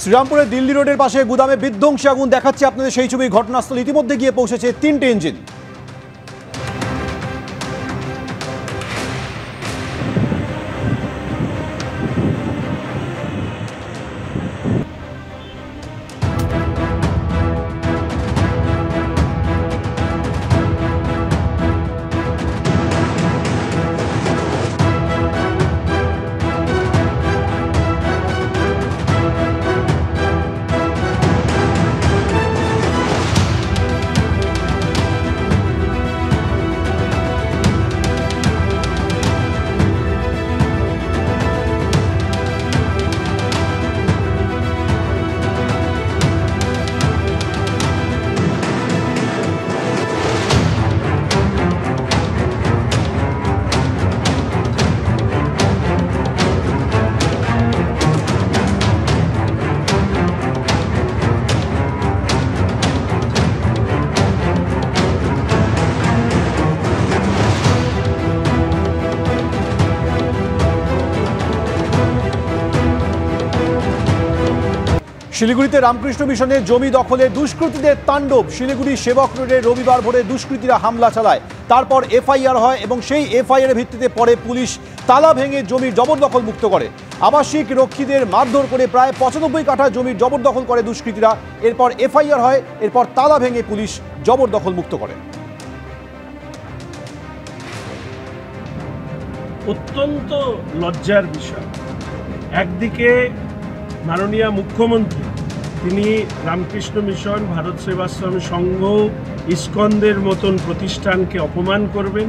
শ্রীরামপুরের দিল্লি রোডের পাশে গুদামে বিধ্বংসী আগুন দেখাচ্ছে আপনাদের সেই ছবি। ঘটনাস্থলে ইতিমধ্যে গিয়ে পৌঁছেছে 3টে ইঞ্জিন। শিলিগুড়িতে রামকৃষ্ণ মিশনের জমি দখলে দুষ্কৃতীদের তাণ্ডব। শিলিগুড়ি সেবক রোডে রবিবার ভোরে দুষ্কৃতীরা হামলা চালায়, তারপর এফআইআর হয় এবং সেই এফআইআর ভিত্তিতে পরে পুলিশ তালা ভেঙে জমির জবরদখল মুক্ত করে। আবাসিক রক্ষীদের মারধর করে প্রায় 95 কাঠা জমির জবরদখল করে দুষ্কৃতীরা। এরপর এফআইআর হয়, এরপর তালা ভেঙে পুলিশ জবরদখল মুক্ত করে। অত্যন্ত লজ্জার বিষয়, একদিকে মাননীয় মুখ্যমন্ত্রী তিনি রামকৃষ্ণ মিশন, ভারত সেবাশ্রম সংঘ, ইস্কনদের মতন প্রতিষ্ঠানকে অপমান করবেন,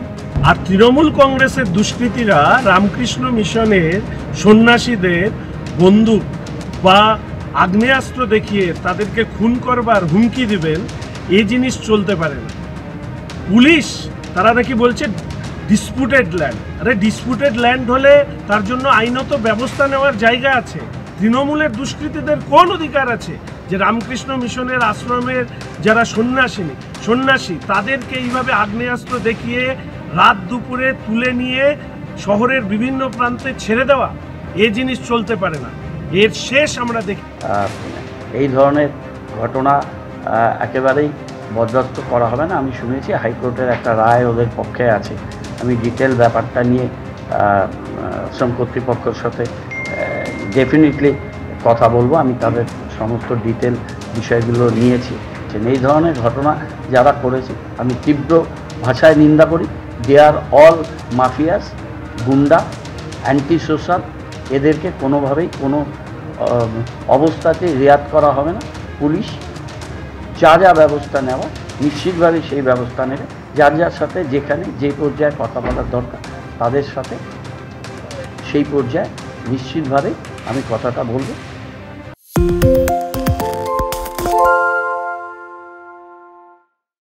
আর তৃণমূল কংগ্রেসের দুষ্কৃতীরা রামকৃষ্ণ মিশনের সন্ন্যাসীদের বন্দুক বা আগ্নেয়াস্ত্র দেখিয়ে তাদেরকে খুন করবার হুমকি দিবেন। এই জিনিস চলতে পারে না। পুলিশ তারা নাকি বলছে ডিসপুটেড ল্যান্ড। আরে ডিসপুটেড ল্যান্ড হলে তার জন্য আইনত ব্যবস্থা নেওয়ার জায়গা আছে। তৃণমূলের দুষ্কৃতীদের কোন অধিকার আছে যে রামকৃষ্ণ মিশনের আশ্রমের যারা সন্ন্যাসী তাদেরকে এইভাবে আগ্নেয়াস্ত্র দেখিয়ে রাত দুপুরে তুলে নিয়ে শহরের বিভিন্ন প্রান্তে ছেড়ে দেওয়া? এই জিনিস চলতে পারে না। এর শেষ আমরা দেখি। এই ধরনের ঘটনা একেবারেই বরদাস্ত করা হবে না। আমি শুনেছি হাইকোর্টের একটা রায় ওদের পক্ষে আছে। আমি ডিটেল ব্যাপারটা নিয়ে শ্রম কর্তৃপক্ষের সাথে ডেফিনেটলি কথা বলবো। আমি তাদের সমস্ত ডিটেল বিষয়গুলো নিয়েছি। এই ধরনের ঘটনা যারা করেছে আমি তীব্র ভাষায় নিন্দা করি। দে আর অল মাফিয়াস, গুন্ডা, অ্যান্টি সোশ্যাল। এদেরকে কোনোভাবেই কোনো অবস্থাতে রিয়াদ করা হবে না। পুলিশ যা যা ব্যবস্থা নেওয়া নিশ্চিতভাবে সেই ব্যবস্থা নেবে। যার যার সাথে যেখানে যে পর্যায়ে কথা বলার দরকার তাদের সাথে সেই পর্যায়ে নিশ্চিতভাবে আমি কথাটা বলবো।